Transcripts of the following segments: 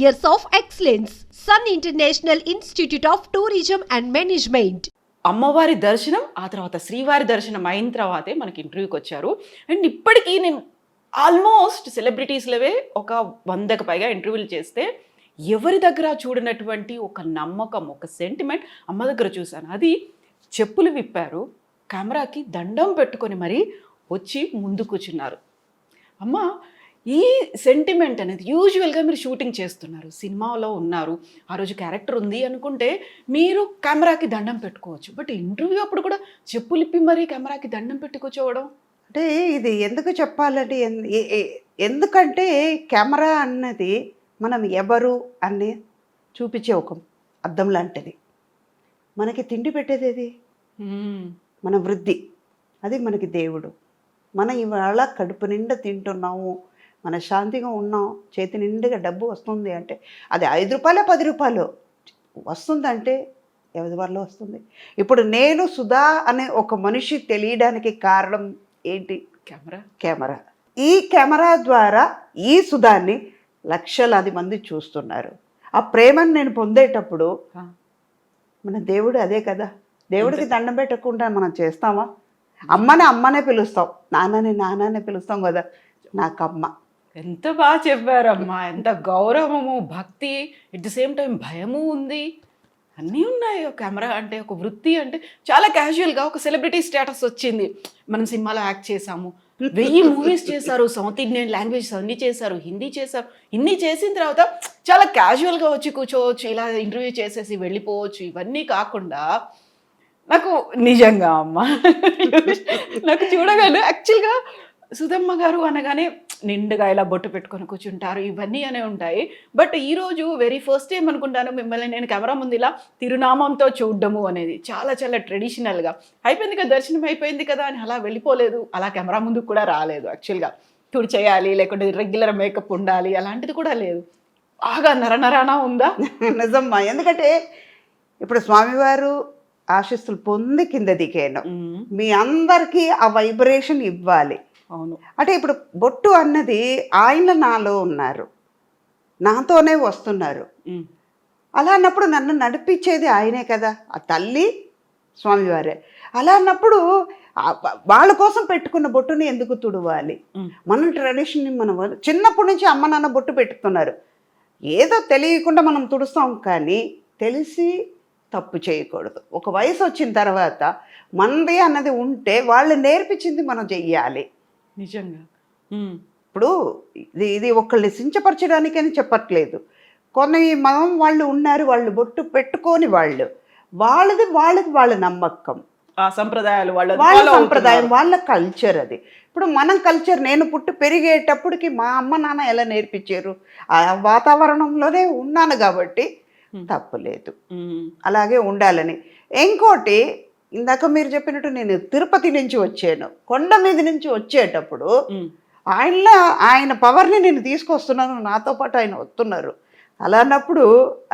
years of excellence. Sun International Institute of Tourism and Management. అమ్మవారి దర్శనం ఆ తర్వాత శ్రీవారి దర్శనం అయిన తర్వాతే మనకి ఇంటర్వ్యూకి వచ్చారు. అండ్ ఇప్పటికీ నేను ఆల్మోస్ట్ సెలబ్రిటీస్లవే ఒక 100కి పైగా ఇంటర్వ్యూలు చేస్తే ఎవరి దగ్గర చూడనటువంటి ఒక నమ్మకం, ఒక సెంటిమెంట్ అమ్మ దగ్గర చూశాను. అది చెప్పులు విప్పారు, కెమెరాకి దండం పెట్టుకొని మరీ వచ్చి ముందు కూర్చున్నారు. అమ్మ, ఈ సెంటిమెంట్ అనేది యూజువల్గా మీరు షూటింగ్ చేస్తున్నారు, సినిమాలో ఉన్నారు, ఆ రోజు క్యారెక్టర్ ఉంది అనుకుంటే మీరు కెమెరాకి దండం పెట్టుకోవచ్చు. బట్ ఇంటర్వ్యూ అప్పుడు కూడా చెప్పులిప్పి మరీ కెమెరాకి దండం పెట్టి కూర్చోవడం అంటే ఇది ఎందుకు చెప్పాలంటే ఎందుకంటే కెమెరా అన్నది మనం ఎవరు అని చూపించే ఒక అద్దం లాంటిది. మనకి తిండి పెట్టేది అది మన వృద్ధి, అది మనకి దేవుడు. మనం ఇవాళ కడుపు నిండా తింటున్నాము, మన శాంతిగా ఉన్నాం, చేతి నిండుగా డబ్బు వస్తుంది అంటే అది 5 రూపాయలు 10 రూపాయలు వస్తుందంటే ఎవరి వల్ల వస్తుంది? ఇప్పుడు నేను సుధా అనే ఒక మనిషి తెలియడానికి కారణం ఏంటి? కెమెరా. ఈ కెమెరా ద్వారా ఈ సుధాన్ని లక్షలాది మంది చూస్తున్నారు. ఆ ప్రేమను నేను పొందేటప్పుడు మన దేవుడు అదే కదా. దేవుడికి దండం పెట్టకుండా మనం చేస్తామా? అమ్మనే పిలుస్తాం, నాన్ననే పిలుస్తాం కదా. నాకమ్మ. ఎంత బాగా చెప్పారమ్మా, ఎంత గౌరవము, భక్తి, ఎట్ ది సేమ్ టైం భయము ఉంది, అన్నీ ఉన్నాయి. ఒక కెమెరా అంటే, ఒక వృత్తి అంటే చాలా క్యాజువల్గా ఒక సెలబ్రిటీ స్టేటస్ వచ్చింది. మనం సినిమాలో యాక్ట్ చేసాము, 1000 మూవీస్ చేశారు, సౌత్ ఇండియన్ లాంగ్వేజెస్ అన్నీ చేశారు, హిందీ చేశారు. ఇన్ని చేసిన తర్వాత చాలా క్యాజువల్గా వచ్చి కూర్చోవచ్చు, ఇలా ఇంటర్వ్యూ చేసేసి వెళ్ళిపోవచ్చు. ఇవన్నీ కాకుండా నాకు నిజంగా అమ్మ నాకు చూడగానే యాక్చువల్గా సుధమ్మ గారు అనగానే నిండుగా ఇలా బొట్టు పెట్టుకొని కూర్చుంటారు, ఇవన్నీ అనే ఉంటాయి. బట్ ఈరోజు వెరీ ఫస్ట్ టైం అనుకుంటాను మిమ్మల్ని నేను కెమెరా ముందు ఇలా తిరునామంతో చూడడము అనేది. చాలా చాలా ట్రెడిషనల్గా అయిపోయింది కదా, దర్శనం అయిపోయింది కదా అని అలా వెళ్ళిపోలేదు, అలా కెమెరా ముందుకు కూడా రాలేదు. యాక్చువల్గా టూర్ చేయాలి, లేకుంటే రెగ్యులర్ మేకప్ ఉండాలి, అలాంటిది కూడా లేదు. బాగా నరనరానా ఉందా? నిజమ్మా. ఎందుకంటే ఇప్పుడు స్వామివారు ఆశీస్సులు పొంది కింద దిగాను, మీ అందరికీ ఆ వైబ్రేషన్ ఇవ్వాలి. అవును. అంటే ఇప్పుడు బొట్టు అన్నది ఆయన నాలో ఉన్నారు, నాతోనే వస్తున్నారు. అలా అన్నప్పుడు నన్ను నడిపించేది ఆయనే కదా, ఆ తల్లి స్వామివారే. అలా అన్నప్పుడు వాళ్ళ కోసం పెట్టుకున్న బొట్టుని ఎందుకు తుడవాలి? మన ట్రెడిషన్ని మనం చిన్నప్పటి నుంచి అమ్మ నాన్న బొట్టు పెట్టుతున్నారు, ఏదో తెలియకుండా మనం తుడుస్తాం. కానీ తెలిసి తప్పు చేయకూడదు. ఒక వయసు వచ్చిన తర్వాత మనది అన్నది ఉంటే వాళ్ళు నేర్పించింది మనం చెయ్యాలి. నిజంగా. ఇప్పుడు ఇది ఒకళ్ళని సించపరచడానికని చెప్పట్లేదు. కొన్ని మనం వాళ్ళు ఉన్నారు, వాళ్ళు బొట్టు పెట్టుకొని వాళ్ళది వాళ్ళ నమ్మకం, ఆ సంప్రదాయాలు, వాళ్ళ సంప్రదాయం, వాళ్ళ కల్చర్ అది. ఇప్పుడు మనం కల్చర్, నేను పుట్టి పెరిగేటప్పటికి మా అమ్మ నాన్న ఎలా నేర్పించారు, ఆ వాతావరణంలోనే ఉన్నాను కాబట్టి తప్పులేదు, అలాగే ఉండాలని. ఇంకోటి, ఇందాక మీరు చెప్పినట్టు నేను తిరుపతి నుంచి వచ్చాను, కొండ మీద నుంచి వచ్చేటప్పుడు ఆయన పవర్ని నేను తీసుకొస్తున్నాను, నాతో పాటు ఆయన వస్తున్నారు. అలా అన్నప్పుడు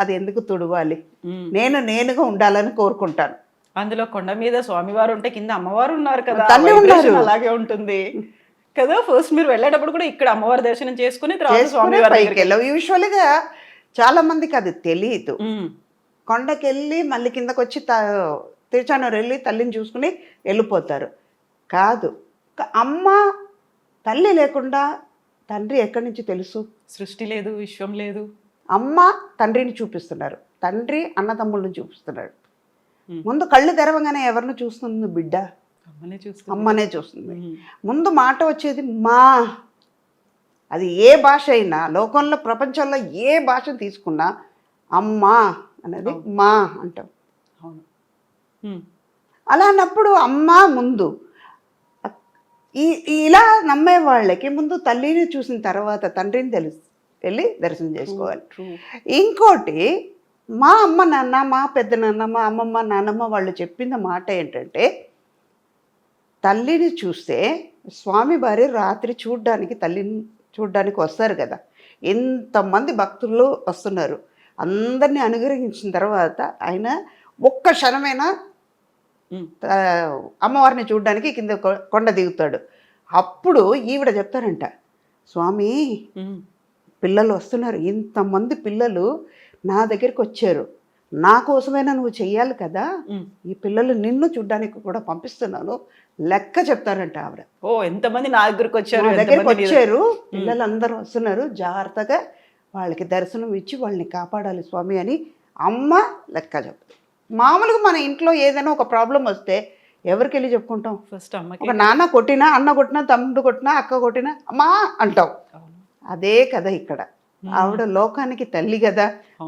అది ఎందుకు తుడవాలి? నేనుగా ఉండాలని కోరుకుంటాను. అందులో కొండ మీద స్వామివారు ఉంటే కింద అమ్మవారు ఉన్నారు కదా, తల్లి ఉన్నారు, అలాగే ఉంటుంది కదా. ఫస్ట్ మీరు వెళ్ళేటప్పుడు కూడా ఇక్కడ అమ్మవారి దర్శనం చేసుకుని తర్వాత స్వామివారి యూజువల్గా చాలా మందికి అది తెలియదు. కొండకెళ్ళి మళ్ళీ కిందకు వచ్చి తిరుచానూరు వెళ్ళి తల్లిని చూసుకుని వెళ్ళిపోతారు. కాదు, అమ్మ తల్లి లేకుండా తండ్రి ఎక్కడి నుంచి తెలుసు? సృష్టి లేదు, విశ్వం లేదు. అమ్మ తండ్రిని చూపిస్తున్నారు, తండ్రి అన్నదమ్ముళ్ళని చూపిస్తున్నాడు. ముందు కళ్ళు తెరవగానే ఎవరిని చూస్తుంది బిడ్డ? అమ్మనే చూస్తుంది. ముందు మాట వచ్చేది మా. అది ఏ భాష అయినా, లోకంలో ప్రపంచంలో ఏ భాష తీసుకున్నా అమ్మ అనేది మా అంటాం. అలా అన్నప్పుడు అమ్మ ముందు. ఇలా నమ్మే వాళ్ళకి ముందు తల్లిని చూసిన తర్వాత తండ్రిని వెళ్ళి దర్శనం చేసుకోవాలి. ఇంకోటి, మా అమ్మ నాన్న, మా పెద్ద నాన్న, మా అమ్మమ్మ నాన్నమ్మ వాళ్ళు చెప్పిన మాట ఏంటంటే, తల్లిని చూస్తే స్వామి వారి రాత్రి తల్లిని చూడ్డానికి వస్తారు కదా, ఎంతమంది భక్తులు వస్తున్నారు, అందరినీ అనుగ్రహించిన తర్వాత ఆయన ఒక్క క్షణమైనా అమ్మవారిని చూడడానికి కింద కొండ దిగుతాడు. అప్పుడు ఈవిడ చెప్తారంట, స్వామి పిల్లలు వస్తున్నారు, ఇంతమంది పిల్లలు నా దగ్గరికి వచ్చారు, నా కోసమైనా నువ్వు చెయ్యాలి కదా, ఈ పిల్లలు నిన్ను చూడ్డానికి కూడా పంపిస్తున్నాను, లెక్క చెప్తారంట ఆవిడ. ఓ ఎంతమంది నా దగ్గరికి వచ్చారు, నా దగ్గరికి ఎంతమంది నీ వచ్చారు, పిల్లలందరూ వస్తున్నారు, జాగ్రత్తగా వాళ్ళకి దర్శనం ఇచ్చి వాళ్ళని కాపాడాలి స్వామి అని అమ్మ లెక్క చెప్తుంది. మామూలుగా మన ఇంట్లో ఏదైనా ఒక ప్రాబ్లం వస్తే ఎవరికి వెళ్ళి చెప్పుకుంటాం? ఫస్ట్ అమ్మకి. ఒక నాన్న కొట్టినా, అన్న కొట్టినా, తమ్ముడు కొట్టినా, అక్క కొట్టినా అమ్మా అంటాం. అదే కదా ఇక్కడ, ఆవిడ లోకానికి తల్లి కదా,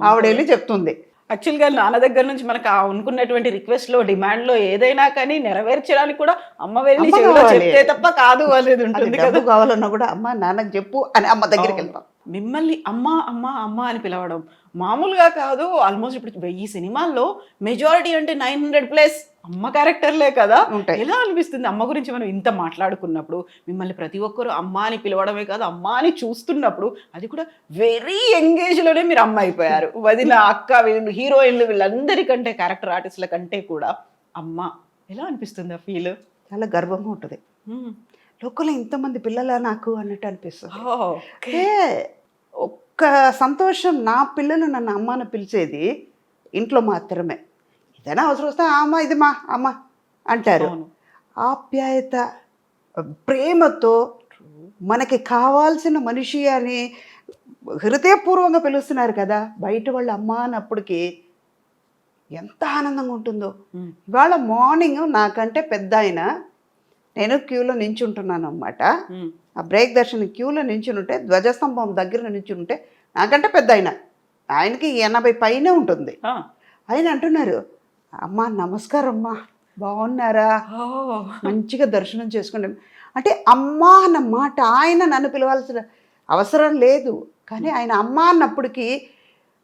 ఆవిడ వెళ్ళి చెప్తుంది. యాక్చువల్గా నాన్న దగ్గర నుంచి మనకు అనుకున్నటువంటి రిక్వెస్ట్ లో డిమాండ్ లో ఏదైనా కానీ నెరవేర్చడానికి కూడా అమ్మ వెళ్ళి అమ్మ చెవిలో కావాలి. చెప్తే తప్ప కాదు అనేది అది ఉంటుంది డబ్బు కదా. కావాలన్నా కూడా అమ్మ నాన్నకు చెప్పు అని అమ్మ దగ్గరికి వెళ్తాం. మిమ్మల్ని అమ్మ అమ్మ అమ్మ అని పిలవడం మామూలుగా కాదు. ఆల్మోస్ట్ ఇప్పుడు ఈ సినిమాల్లో మెజారిటీ అంటే 900+ అమ్మ క్యారెక్టర్లే కదా. ఉంటాయి. ఎలా అనిపిస్తుంది అమ్మ గురించి మనం ఇంత మాట్లాడుకున్నప్పుడు? మిమ్మల్ని ప్రతి ఒక్కరు అమ్మ అని పిలవడమే కాదు, అమ్మ అని చూస్తున్నప్పుడు అది కూడా వెరీ యంగేజ్ లోనే మీరు అమ్మ అయిపోయారు. వదిన, అక్క, వీళ్ళు హీరోయిన్లు వీళ్ళందరికంటే క్యారెక్టర్ ఆర్టిస్టుల కంటే కూడా అమ్మ. ఎలా అనిపిస్తుంది ఆ ఫీల్? చాలా గర్వంగా ఉంటుంది. లోకంలో ఇంతమంది పిల్లలా నాకు అన్నట్టు అనిపిస్తుంది. అంటే ఒక్క సంతోషం, నా పిల్లలు నన్ను అమ్మ అని పిలిచేది ఇంట్లో మాత్రమే. ఏదైనా అవసరం వస్తే అమ్మ ఇది మా అమ్మ అంటారు. ఆప్యాయత, ప్రేమతో మనకి కావాల్సిన మనిషి అని హృదయపూర్వంగా పిలుస్తున్నారు కదా. బయట వాళ్ళు అమ్మ అన్నప్పటికీ ఎంత ఆనందంగా ఉంటుందో. ఇవాళ మార్నింగ్ నాకంటే పెద్ద ఆయన, నేను క్యూలో నించుంటున్నాను అన్నమాట. ఆ బ్రేక్ దర్శనం క్యూలో నించునుంటే, ధ్వజస్తంభం దగ్గర నించుంటే నాకంటే పెద్ద ఆయన, ఆయనకి 80 పైనే ఉంటుంది. ఆయన అంటున్నారు, అమ్మా నమస్కారం అమ్మా, బాగున్నారా, మంచిగా దర్శనం చేసుకోండి. అంటే అమ్మ అన్న మాట, ఆయన నన్ను పిలవాల్సిన అవసరం లేదు, కానీ ఆయన అమ్మ అన్నప్పటికీ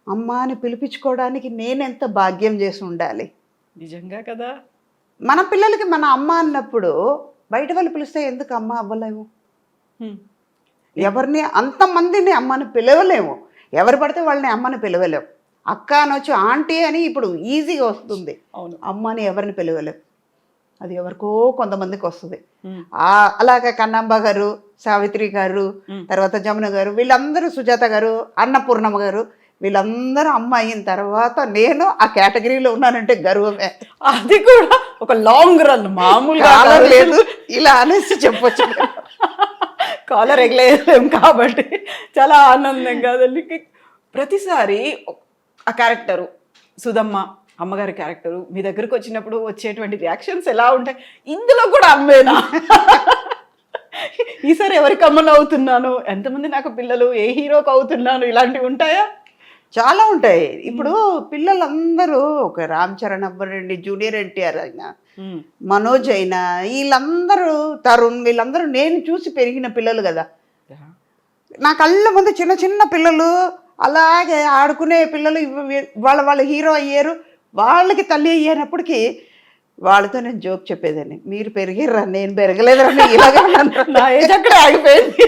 అమ్మ అని పిలిపించుకోవడానికి నేనెంత భాగ్యం చేసి ఉండాలి. నిజంగా కదా. మన పిల్లలకి మన అమ్మ అన్నప్పుడు బయట వాళ్ళు పిలిస్తే ఎందుకు అమ్మ అవ్వలేము? ఎవరిని అంతమందిని అమ్మని పిలవలేము. ఎవరు పడితే వాళ్ళని అమ్మని పిలవలేము. అక్క అనొచ్చు, ఆంటీ అని ఇప్పుడు ఈజీగా వస్తుంది. అవును. అమ్మని ఎవరిని పిలవలేము, అది ఎవరికో కొంతమందికి వస్తుంది. అలాగే కన్నాంబ గారు, సావిత్రి గారు, తర్వాత జమున గారు, వీళ్ళందరూ, సుజాత గారు, అన్నపూర్ణమ్మ గారు, వీళ్ళందరూ అమ్మ అయిన తర్వాత నేను ఆ కేటగిరీలో ఉన్నానంటే గర్వమే. అది కూడా ఒక లాంగ్ రన్, మామూలుగా లేదు ఇలా అనేసి చెప్పొచ్చు. కాలర్ ఎగలేం కాబట్టి చాలా ఆనందం కాదండి. ప్రతిసారి ఆ క్యారెక్టరు సుధమ్మ, అమ్మగారి క్యారెక్టరు మీ దగ్గరకు వచ్చినప్పుడు వచ్చేటువంటి రియాక్షన్స్ ఎలా ఉంటాయి? ఇందులో కూడా అమ్మేనా? ఈసారి ఎవరికి అమ్మను అవుతున్నాను, ఎంతమంది నాకు పిల్లలు, ఏ హీరోకి అవుతున్నాను, ఇలాంటివి ఉంటాయా? చాలా ఉంటాయి. ఇప్పుడు పిల్లలందరూ ఒక రామ్ చరణ్ అవ్వరండి, జూనియర్ ఎన్టీఆర్ అయినా, మనోజ్ అయినా, వీళ్ళందరూ, తరుణ్, వీళ్ళందరూ నేను చూసి పెరిగిన పిల్లలు కదా. నా కళ్ళ ముందు చిన్న చిన్న పిల్లలు అలాగే ఆడుకునే పిల్లలు వాళ్ళ హీరో అయ్యారు, వాళ్ళకి తల్లి అయ్యేటప్పటికి వాళ్ళతో నేను జోక్ చెప్పేదాన్ని, మీరు పెరిగారా నేను పెరగలేదని. ఇలాగే నా ఏజ్ అక్కడే ఆగిపోయింది.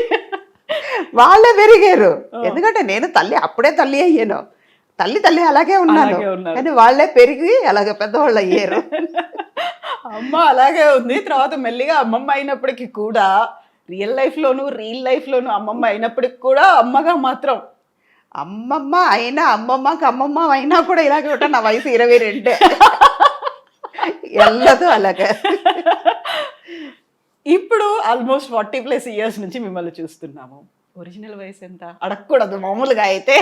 వాళ్ళే పెరిగారు, ఎందుకంటే నేను తల్లి అప్పుడే తల్లి అయ్యాను, తల్లి అలాగే ఉన్నాను, కానీ వాళ్ళే పెరిగి అలాగే పెద్దవాళ్ళు అయ్యారు. అమ్మ అలాగే ఉంది. తర్వాత మెల్లిగా అమ్మమ్మ అయినప్పటికీ కూడా రియల్ లైఫ్లోను అమ్మమ్మ అయినప్పటికి కూడా అమ్మగా మాత్రం, అమ్మమ్మ అయినా అమ్మమ్మకి అమ్మమ్మ అయినా కూడా ఇలాగే ఉంటా. నా వయసు 22 ఎల్లదు అలాగే. ఇప్పుడు ఆల్మోస్ట్ 40+ ఇయర్స్ నుంచి మిమ్మల్ని చూస్తున్నాము. ఒరిజినల్ వయసు ఎంత అడగకూడదు మామూలుగా అయితే,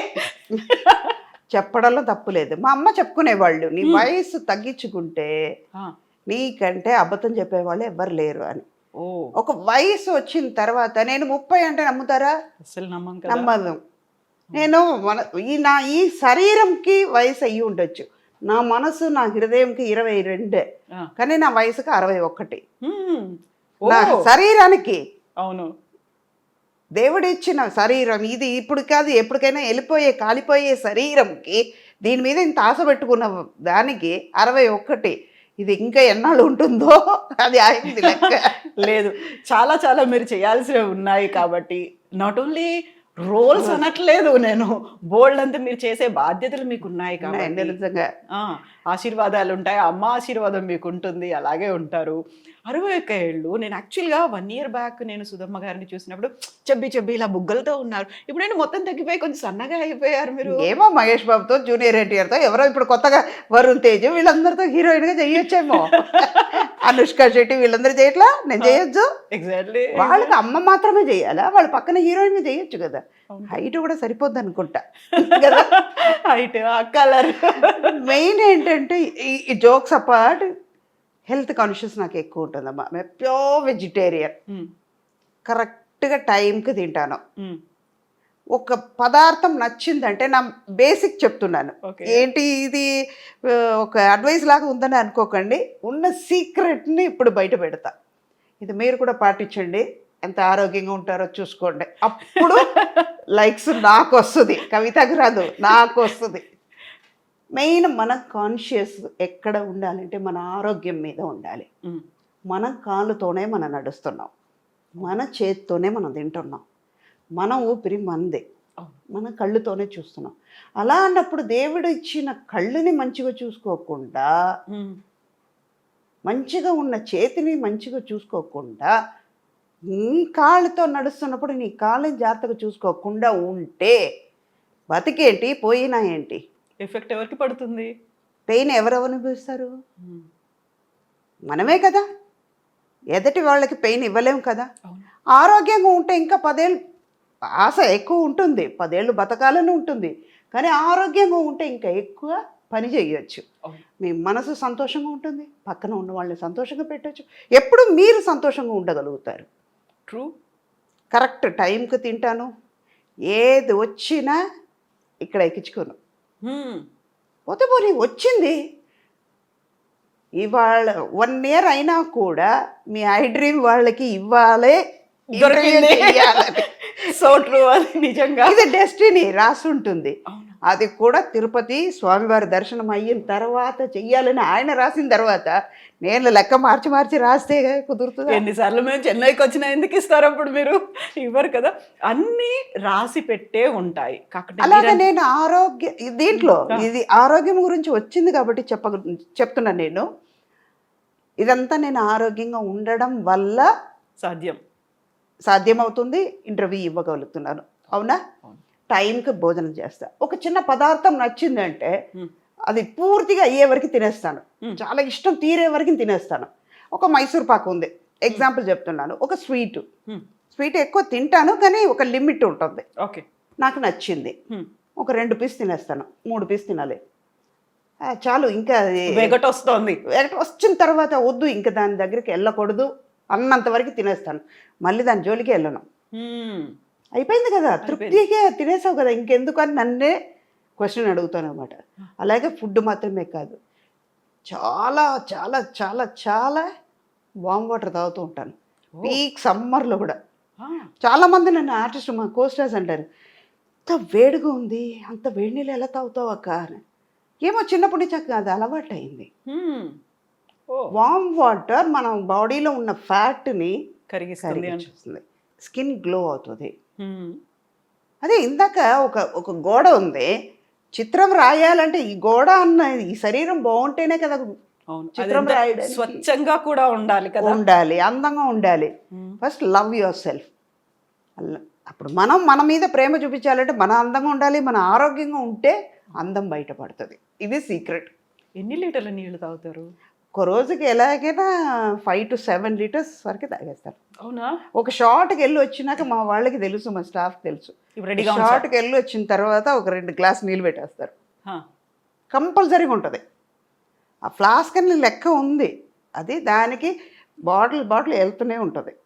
చెప్పడంలో తప్పులేదు. మా అమ్మ చెప్పుకునేవాళ్ళు, నీ వయసు తగ్గించుకుంటే నీకంటే అబద్ధం చెప్పేవాళ్ళు ఎవ్వరు లేరు అని. ఒక వయసు వచ్చిన తర్వాత, నేను 30 అంటే నమ్ముతారా? అసలు నమ్మదు. నేను ఈ శరీరంకి వయసు అయ్యి ఉండొచ్చు, నా మనసు, నా హృదయంకి 22, కానీ నా వయసుకి 61. నా శరీరానికి, అవును, దేవుడిచ్చిన శరీరం ఇది, ఇప్పుడు కాదు ఎప్పటికైనా కాలిపోయే శరీరంకి, దీని మీద ఇంత ఆశ పెట్టుకున్న దానికి 61. ఇది ఇంకా ఎన్నాళ్ళు ఉంటుందో అది ఆయింది లెక్క లేదు. చాలా చాలా మీరు చేయాల్సినవి ఉన్నాయి కాబట్టి, నాట్ ఓన్లీ రోల్స్ అనట్లేదు నేను, బోల్డ్ అంతా మీరు చేసే బాధ్యతలు మీకు ఉన్నాయి కాబట్టి నిజంగా ఆ, ఆశీర్వాదాలు ఉంటాయి, అమ్మ ఆశీర్వాదం మీకు ఉంటుంది, అలాగే ఉంటారు. 61 ఏళ్ళు. నేను యాక్చువల్గా 1 ఇయర్ బ్యాక్ నేను సుధమ్మ గారిని చూసినప్పుడు చెబ్బి చెబ్బి ఇలా బుగ్గలతో ఉన్నారు. ఇప్పుడు నేను మొత్తం తగ్గిపోయి కొంచెం సన్నగా అయిపోయారు మీరు. ఏమో మహేష్ బాబుతో జూనియర్ ఎన్టీఆర్తో ఎవరో ఇప్పుడు కొత్తగా వరుణ్ తేజ్ వీళ్ళందరితో హీరోయిన్గా చేయొచ్చేమో. అనుష్క శెట్టి వీళ్ళందరూ చేయట్లా, నేను చేయొచ్చు. ఎగ్జాక్ట్లీ. వాళ్ళకి అమ్మ మాత్రమే చేయాలా, వాళ్ళ పక్కన హీరోయిన్ చేయొచ్చు కదా. హైట్ కూడా సరిపోద్ది అనుకుంటా కదా. Height, colour. మెయిన్ ఏంటంటే ఈ జోక్స్ అపార్ట్ హెల్త్ కాన్షియస్ నాకు ఎక్కువ ఉంటుందమ్మా. మేము ప్యూర్ వెజిటేరియన్, కరెక్ట్గా టైంకి తింటాను. ఒక పదార్థం నచ్చిందంటే నా బేసిక్ చెప్తున్నాను. Okay. ఏంటి ఇది ఒక అడ్వైస్ లాగా ఉందని అనుకోకండి, ఉన్న సీక్రెట్ని ఇప్పుడు బయట పెడతా. ఇది మీరు కూడా పాటించండి, ఎంత ఆరోగ్యంగా ఉంటారో చూసుకోండి. అప్పుడు లైక్స్ నాకు వస్తుంది, కవితకు రాదు, నాకు వస్తుంది. మెయిన్ మన కాన్షియస్ ఎక్కడ ఉండాలంటే మన ఆరోగ్యం మీద ఉండాలి. మన కాళ్ళతోనే మనం నడుస్తున్నాం, మన చేత్తోనే మనం తింటున్నాం, మన ఊపిరి మందే, మన కళ్ళుతోనే చూస్తున్నాం. అలా అన్నప్పుడు దేవుడు ఇచ్చిన కళ్ళుని మంచిగా చూసుకోకుండా, మంచిగా ఉన్న చేతిని మంచిగా చూసుకోకుండా, నీ కాళ్ళతో నడుస్తున్నప్పుడు నీ కాళ్ళని జాగ్రత్తగా చూసుకోకుండా ఉంటే బతికేంటి, పోయినా ఏంటి? ఎఫెక్ట్ ఎవరికి పడుతుంది? పెయిన్ ఎవరు అనుభవిస్తారు? మనమే కదా. ఎదటి వాళ్ళకి పెయిన్ ఇవ్వలేము కదా. ఆరోగ్యంగా ఉంటే ఇంకా 10 ఏళ్ళు ఆశ ఎక్కువ ఉంటుంది, 10 ఏళ్ళు బతకాలని ఉంటుంది. కానీ ఆరోగ్యంగా ఉంటే ఇంకా ఎక్కువ పని చేయొచ్చు. మీ మనసు సంతోషంగా ఉంటుంది, పక్కన ఉన్న వాళ్ళని సంతోషంగా పెట్టచ్చు, ఎప్పుడు మీరు సంతోషంగా ఉండగలుగుతారు. ట్రూ. కరెక్ట్ టైంకి తింటాను, ఏది వచ్చినా ఇక్కడ ఎక్కించుకోను. పోతే పోనీ వచ్చింది. ఇవాళ 1 ఇయర్ అయినా కూడా మీ ఐ డ్రీమ్ వాళ్ళకి ఇవ్వాలి, దొరికింది. So true. అది నిజంగా ఇది డెస్టినీ రాసి ఉంటుంది. అది కూడా తిరుపతి స్వామివారి దర్శనం అయిన తర్వాత చెయ్యాలని ఆయన రాసిన తర్వాత నేను లెక్క మార్చి మార్చి రాస్తే కుదురుతుంది. ఎన్నిసార్లు మేము చెన్నైకి వచ్చినా ఎందుకు ఇస్తారు అప్పుడు? మీరు ఇవ్వరు కదా. అన్నీ రాసి పెట్టే ఉంటాయి. అలాగే నేను దీంట్లో ఇది ఆరోగ్యం గురించి వచ్చింది కాబట్టి చెప్తున్నాను. నేను ఇదంతా నేను ఆరోగ్యంగా ఉండడం వల్ల సాధ్యమవుతుంది, ఇంటర్వ్యూ ఇవ్వగలుగుతున్నాను. అవునా? టైంకి భోజనం చేస్తా. ఒక చిన్న పదార్థం నచ్చిందంటే అది పూర్తిగా అయ్యే వరకు తినేస్తాను, చాలా ఇష్టం తీరే వరకు తినేస్తాను. ఒక మైసూర్ పాకు ఉంది, ఎగ్జాంపుల్ చెప్తున్నాను. ఒక స్వీట్ ఎక్కువ తింటాను కానీ ఒక లిమిట్ ఉంటుంది. ఓకే, నాకు నచ్చింది, ఒక 2 పీస్ తినేస్తాను, 3 పీస్ తినాలి చాలు. ఇంకా వెగట్ వస్తుంది. వెగట్ వచ్చిన తర్వాత వద్దు, ఇంకా దాని దగ్గరికి వెళ్ళకూడదు అన్నంత వరకు తినేస్తాను. మళ్ళీ దాని జోలికి వెళ్ళను. అయిపోయింది కదా, తృప్తిగా తినేసావు కదా, ఇంకెందుకు అని నన్నే క్వశ్చన్ అడుగుతాను అనమాట. అలాగే ఫుడ్ మాత్రమే కాదు, చాలా చాలా చాలా చాలా వామ్ వాటర్ తాగుతూ ఉంటాను. పీక్ సమ్మర్లో కూడా చాలామంది నన్ను ఆర్టిస్ట్ మా కోస్టర్స్ అంటారు, అంత వేడిగా ఉంది, అంత వేడి నీళ్ళు ఎలా తాగుతావు అక్క అని. ఏమో చిన్నప్పటి నుంచి అది అలవాటు అయింది. వామ్ వాటర్ మన బాడీలో ఉన్న ఫ్యాట్ని కరిగిస్తుంది, స్కిన్ గ్లో అవుతుంది. అదే ఇందాక ఒక గోడ ఉంది, చిత్రం రాయాలంటే ఈ గోడ అన్న ఈ శరీరం బాగుంటేనే కదా చిత్రం రాయడం. స్వచ్ఛంగా కూడా ఉండాలి కదా, ఉండాలి, అందంగా ఉండాలి. First love your self. అప్పుడు మన మీద ప్రేమ చూపించాలంటే మన అందంగా ఉండాలి, మన ఆరోగ్యంగా ఉంటే అందం బయటపడుతుంది. ఇది సీక్రెట్. ఎన్ని లీటర్ల నీళ్లు తాగుతారు? ఒక రోజుకి ఎలాగైనా 5 to 7 లీటర్స్ వరకు తాగేస్తారు. అవునా? ఒక షార్ట్కి వెళ్ళి వచ్చినాక మా వాళ్ళకి తెలుసు, మా స్టాఫ్ తెలుసు, షార్ట్కి వెళ్ళి వచ్చిన తర్వాత ఒక 2 గ్లాస్ నీళ్ళు పెట్టేస్తారు, కంపల్సరీగా ఉంటుంది. ఆ ఫ్లాస్క్ అని లెక్క ఉంది, అది దానికి బాటిల్ వెళ్తూనే ఉంటుంది.